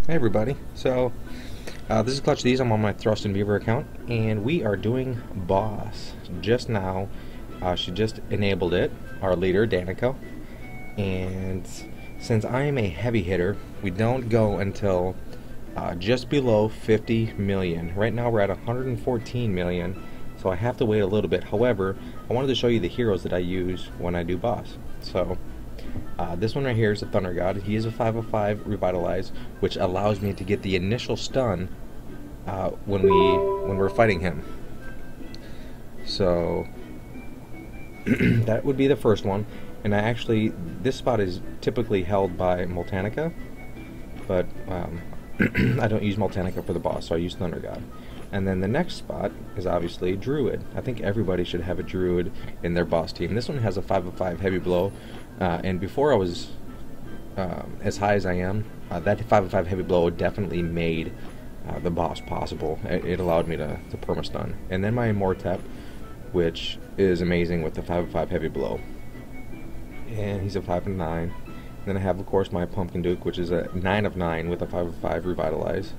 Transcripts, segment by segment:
Hey everybody, this is Clutch These. I'm on my Thrust and Beaver account, and we are doing boss. Just now, she just enabled it, our leader, Danica, and since I am a heavy hitter, we don't go until just below 50 million. Right now we're at 114 million, so I have to wait a little bit. However, I wanted to show you the heroes that I use when I do boss. This one right here is a Thunder God. He is a 5/5 Revitalize, which allows me to get the initial stun when we're fighting him. So that would be the first one. And this spot is typically held by Moltanica, but I don't use Moltanica for the boss, so I use Thunder God. And then the next spot is obviously Druid. I think everybody should have a Druid in their boss team. This one has a 5/5 heavy blow, and before I was as high as I am, that 5/5 heavy blow definitely made the boss possible. It allowed me to perma-stun. And then my Immortep, which is amazing with the 5/5 heavy blow. And he's a 5/9. Then I have, of course, my Pumpkin Duke, which is a 9/9 with a 5/5 Revitalize.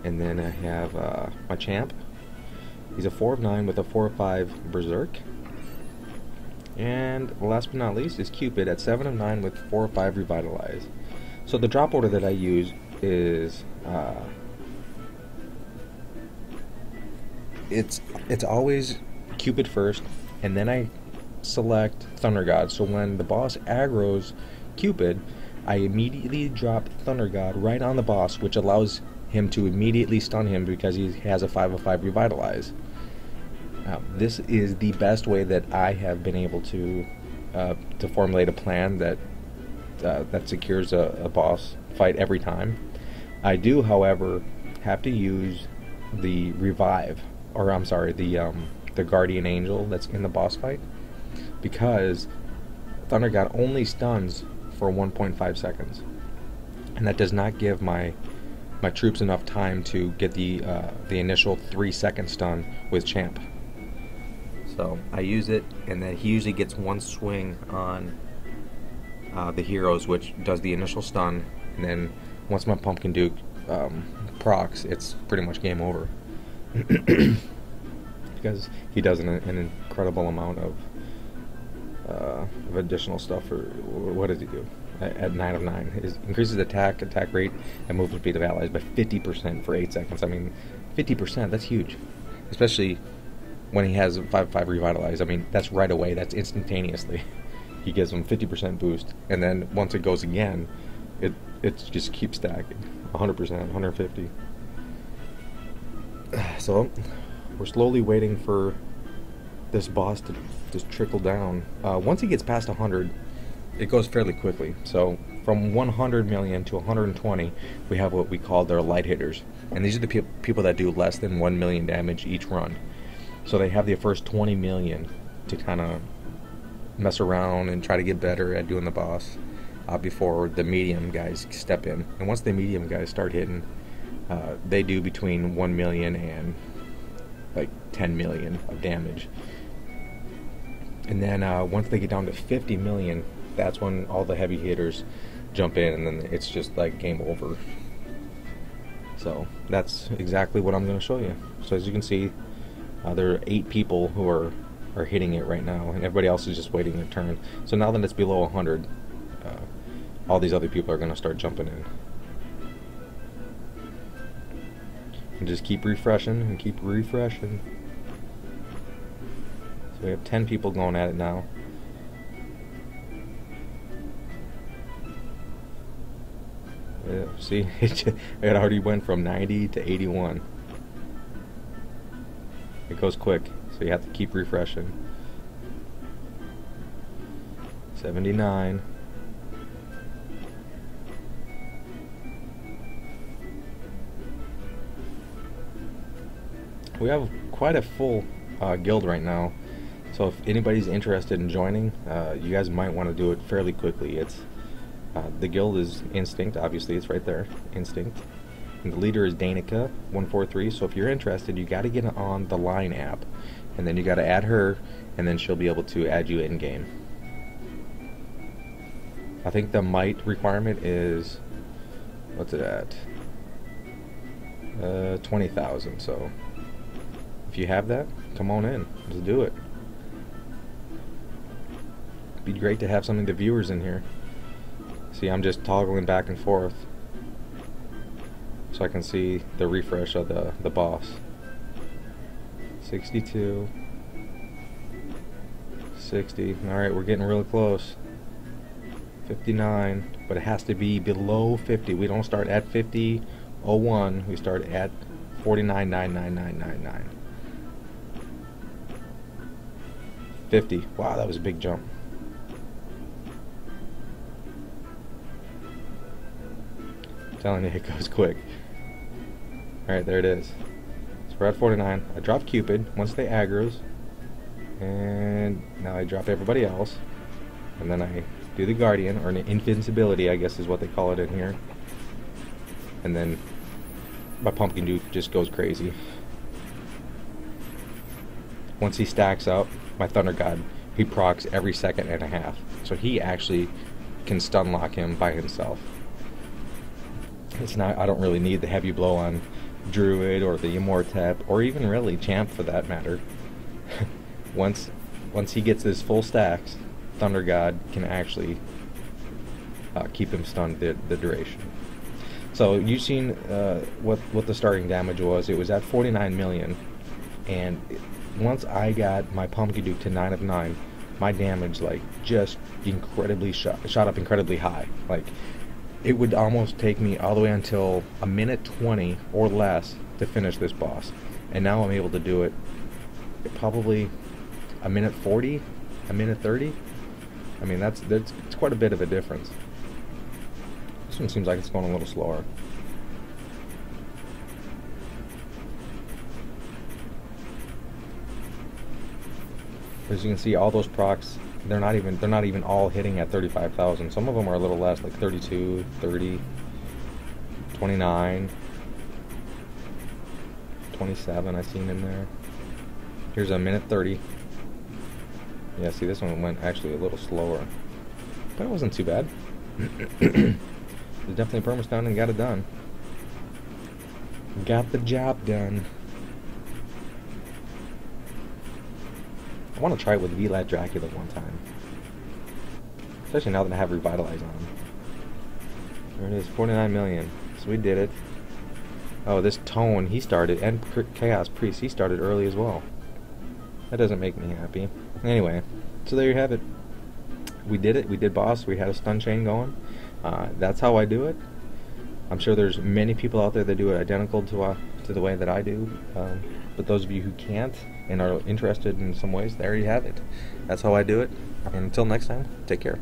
And then I have my Champ. He's a 4/9 with a 4/5 Berserk. And last but not least is Cupid at 7/9 with 4/5 Revitalize. So the drop order that I use is it's always Cupid first, and then I select Thunder God. So when the boss aggroes Cupid, I immediately drop Thunder God right on the boss, which allows him to immediately stun him because he has a 5/5 Revitalize. This is the best way that I have been able to formulate a plan that secures a boss fight every time. I do, however, have to use the revive, or I'm sorry, the Guardian Angel that's in the boss fight, because Thunder God only stuns for 1.5 seconds, and that does not give my troops enough time to get the initial 3-second stun with Champ. So I use it, and then he usually gets one swing on the heroes, which does the initial stun, and then once my Pumpkin Duke procs, it's pretty much game over. Because he does an incredible amount of additional stuff. For what does he do? At 9/9, it increases attack rate, and movement speed of allies by 50% for 8 seconds. I mean, 50%, that's huge. Especially when he has 5/5 Revitalize. I mean, that's right away, that's instantaneously. He gives him 50% boost, and then once it goes again, it just keeps stacking. 100%, 150. So, we're slowly waiting for this boss to just trickle down. Once he gets past 100, it goes fairly quickly. So from 100 million to 120, we have what we call their light hitters, and these are the people that do less than 1 million damage each run. So they have the first 20 million to kind of mess around and try to get better at doing the boss before the medium guys step in. And once the medium guys start hitting, they do between 1 million and like 10 million of damage. And then once they get down to 50 million, that's when all the heavy hitters jump in, and then it's just like game over. So that's exactly what I'm going to show you. So as you can see, there are 8 people who are hitting it right now, and everybody else is just waiting their turn. So now that it's below 100, all these other people are going to start jumping in. And just keep refreshing and keep refreshing. So we have 10 people going at it now. Yeah, see, it already went from 90 to 81. It goes quick, so you have to keep refreshing. 79. We have quite a full guild right now, so if anybody's interested in joining, you guys might want to do it fairly quickly. The guild is Instinct, obviously it's right there, Instinct. And the leader is Danica 143. So if you're interested, you got to get on the Line app, and then you got to add her, and then she'll be able to add you in game. I think the might requirement is What's it at? 20,000. So if you have that, come on in. Let's do it. It'd be great to have some of the viewers in here. See, I'm just toggling back and forth so I can see the refresh of the boss. 62, 60. Alright, we're getting really close. 59, but it has to be below 50. We don't start at 50.01. We start at 49.99999. 50. Wow, that was a big jump. I'm telling you, it goes quick. Alright, there it is. So we're at 49. I dropped Cupid once they aggroes. And now I drop everybody else. And then I do the Guardian, or an invincibility, I guess is what they call it in here. And then my Pumpkin Dude just goes crazy. Once he stacks up, my Thunder God, he procs every second and a half. So he actually can stun lock him by himself. It's not, I don't really need the heavy blow on Druid or the Immortep, or even really Champ for that matter. Once he gets his full stacks, Thunder God can actually keep him stunned the duration. So you've seen what the starting damage was. It was at 49 million, and once I got my Pumpkin Duke to 9 of 9, my damage like just incredibly shot up incredibly high. Like it would almost take me all the way until a minute 20 or less to finish this boss, and now I'm able to do it probably a minute 40, a minute 30. I mean, that's quite a bit of a difference. This one seems like it's going a little slower. As you can see, all those procs, they're not even all hitting at 35,000. Some of them are a little less, like 32, 30, 29, 27 I've seen in there. Here's a minute 30. Yeah, see, this one went actually a little slower, but it wasn't too bad. Definitely perma-stunned and got it done. Got the job done. I want to try it with Vlad Dracula one time, especially now that I have Revitalize on. There it is, 49 million. So we did it. Oh, this Tone, he started, and Chaos Priest, he started early as well. That doesn't make me happy. Anyway, so there you have it. We did it. We did boss. We had a stun chain going. That's how I do it. I'm sure there's many people out there that do it identical to the way that I do. But those of you who can't and are interested in some ways, there you have it. That's how I do it. And until next time, take care.